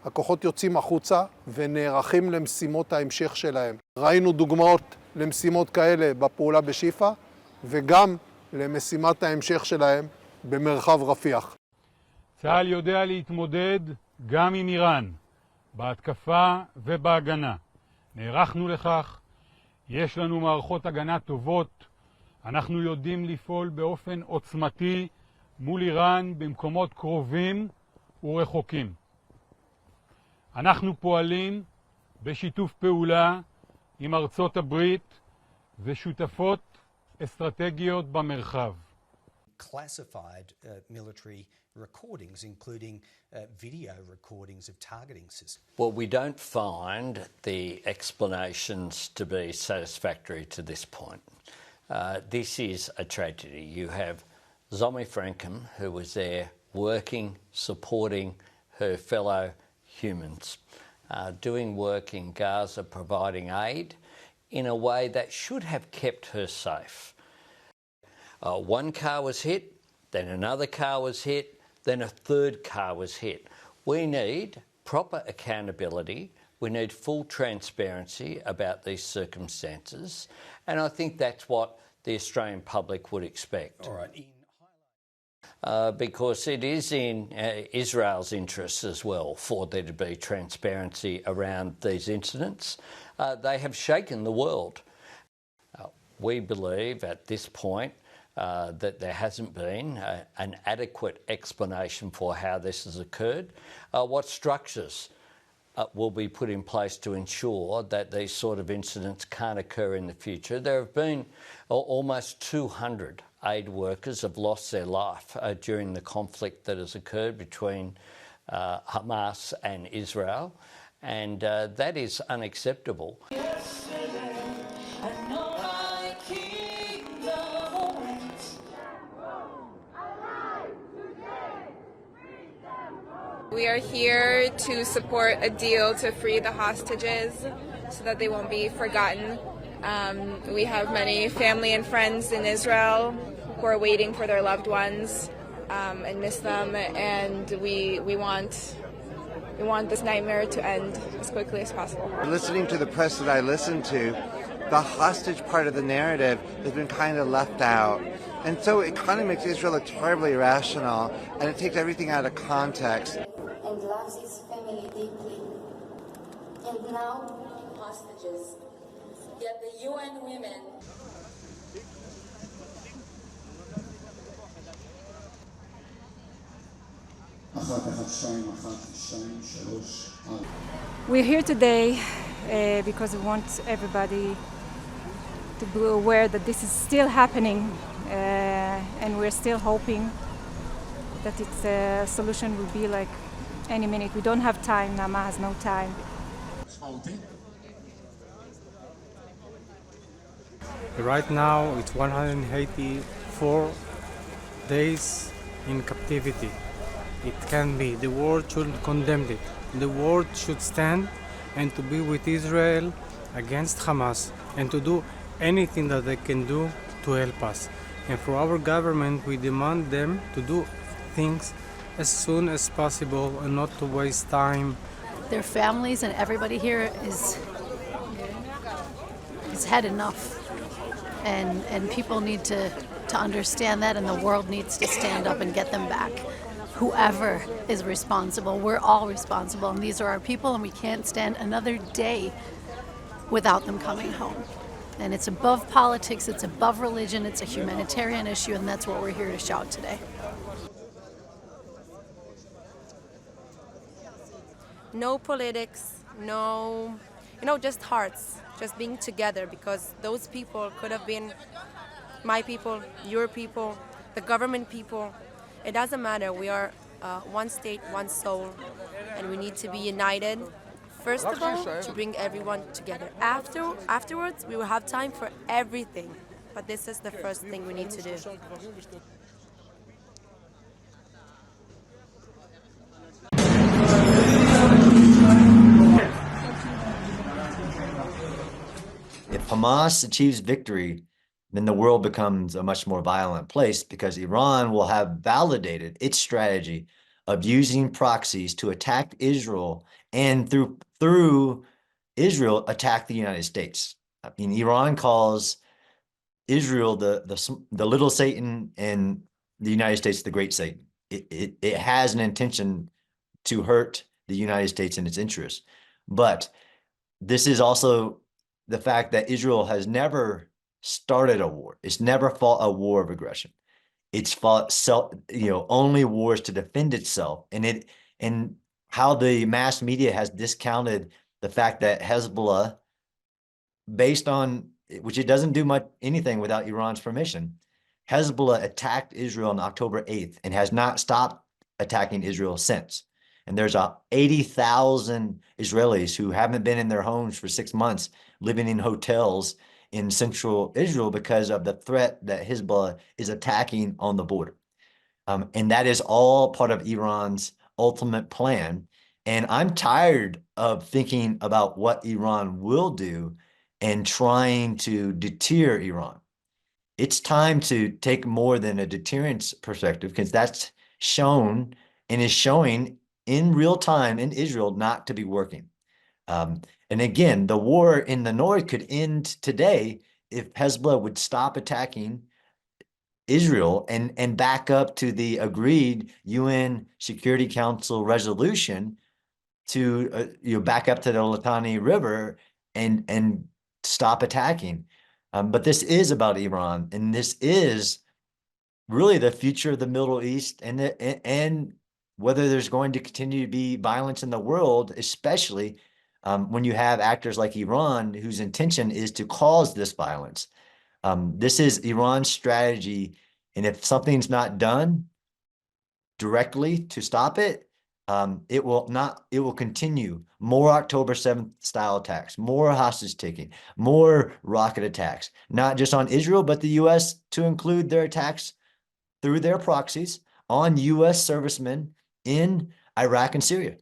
הכוחות יוצאים החוצה ונערכים למשימות ההמשך שלהם. ראינו דוגמאות למשימות כאלה בפעולה בשיפה, וגם למשימת ההמשך שלהם במרחב רפיח. צה"ל יודע להתמודד גם עם איראן, בהתקפה ובהגנה. נערכנו לכך, יש לנו מערכות הגנה טובות, אנחנו יודעים לפעול באופן עוצמתי מול איראן במקומות קרובים ורחוקים. אנחנו פועלים בשיתוף פעולה עם ארצות הברית ושותפות אסטרטגיות במרחב. Classified military recordings, including video recordings of targeting systems. Well, we don't find the explanations to be satisfactory to this point. This is a tragedy. You have Zomi Frankham, who was there working, supporting her fellow humans, doing work in Gaza, providing aid in a way that should have kept her safe. One car was hit, then another car was hit, then a third car was hit. We need proper accountability. We need full transparency about these circumstances. And I think that's what the Australian public would expect. All right. Because it is in Israel's interests as well for there to be transparency around these incidents. They have shaken the world. We believe at this point that there hasn't been an adequate explanation for how this has occurred. What structures will be put in place to ensure that these sort of incidents can't occur in the future? There have been almost 200 aid workers have lost their life during the conflict that has occurred between Hamas and Israel, and that is unacceptable. We are here to support a deal to free the hostages so that they won't be forgotten. We have many family and friends in Israel who are waiting for their loved ones and miss them, and we want this nightmare to end as quickly as possible. Listening to the press that I listen to, the hostage part of the narrative has been kind of left out. And so it kind of makes Israel look terribly irrational, and it takes everything out of context. And loves his family deeply. And now, hostages. Yet the UN women We're here today because we want everybody to be aware that this is still happening, and we're still hoping that its solution will be like any minute. We don't have time. Nama has no time. Right now, it's 184 days in captivity. It can be. The world should condemn it. The world should stand and to be with Israel against Hamas and to do anything that they can do to help us. And for our government, we demand them to do things as soon as possible and not to waste time. Their families and everybody here has had enough. And people need to understand that, and the world needs to stand up and get them back. Whoever is responsible, we're all responsible, and these are our people, and we can't stand another day without them coming home. And it's above politics, it's above religion, it's a humanitarian issue, and that's what we're here to shout today. No politics, no, just hearts, just being together, because those people could have been my people, your people, the government people. It doesn't matter. We are one state, one soul, and we need to be united. First of all, to bring everyone together. Afterwards, we will have time for everything. But this is the first thing we need to do. If Hamas achieves victory, then the world becomes a much more violent place because Iran will have validated its strategy of using proxies to attack Israel and through Israel attack the United States. I mean, Iran calls Israel the little Satan and the United States the great Satan. It has an intention to hurt the United States and its interests. But this is also the fact that Israel has never started a war. It's never fought a war of aggression. It's fought only wars to defend itself. And how the mass media has discounted the fact that Hezbollah, based on which it doesn't do anything without Iran's permission, Hezbollah attacked Israel on October 8th and has not stopped attacking Israel since. And there's 80,000 Israelis who haven't been in their homes for 6 months, living in hotels in central Israel because of the threat that Hezbollah is attacking on the border. And that is all part of Iran's ultimate plan. And I'm tired of thinking about what Iran will do and trying to deter Iran. It's time to take more than a deterrence perspective, because that's shown and is showing in real time in Israel not to be working. And again, the war in the north could end today if Hezbollah would stop attacking Israel and back up to the agreed UN Security Council resolution to back up to the Litani River and stop attacking. But this is about Iran, and this is really the future of the Middle East, and whether there's going to continue to be violence in the world, especially when you have actors like Iran whose intention is to cause this violence. This is Iran's strategy, and if something's not done directly to stop it, it will continue. More October 7th style attacks, more hostage taking, more rocket attacks, not just on Israel, but the US, to include their attacks through their proxies on US servicemen in Iraq and Syria.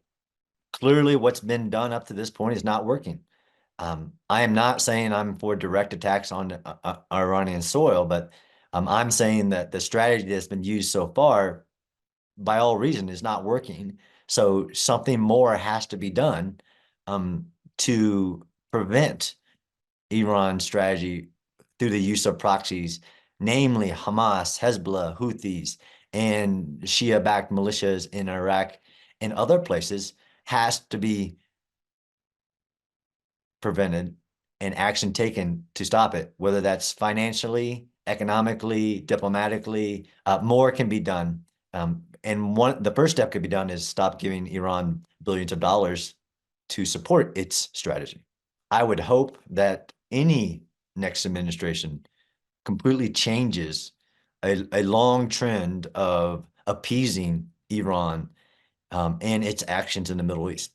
Clearly, what's been done up to this point is not working. I am not saying I'm for direct attacks on Iranian soil, but I'm saying that the strategy that's been used so far, by all reason, is not working. So something more has to be done to prevent Iran's strategy through the use of proxies, namely Hamas, Hezbollah, Houthis, and Shia-backed militias in Iraq and other places, has to be prevented and action taken to stop it, whether that's financially, economically, diplomatically. More can be done. And the first step could be done is stop giving Iran billions of dollars to support its strategy. I would hope that any next administration completely changes a long trend of appeasing Iran and its actions in the Middle East.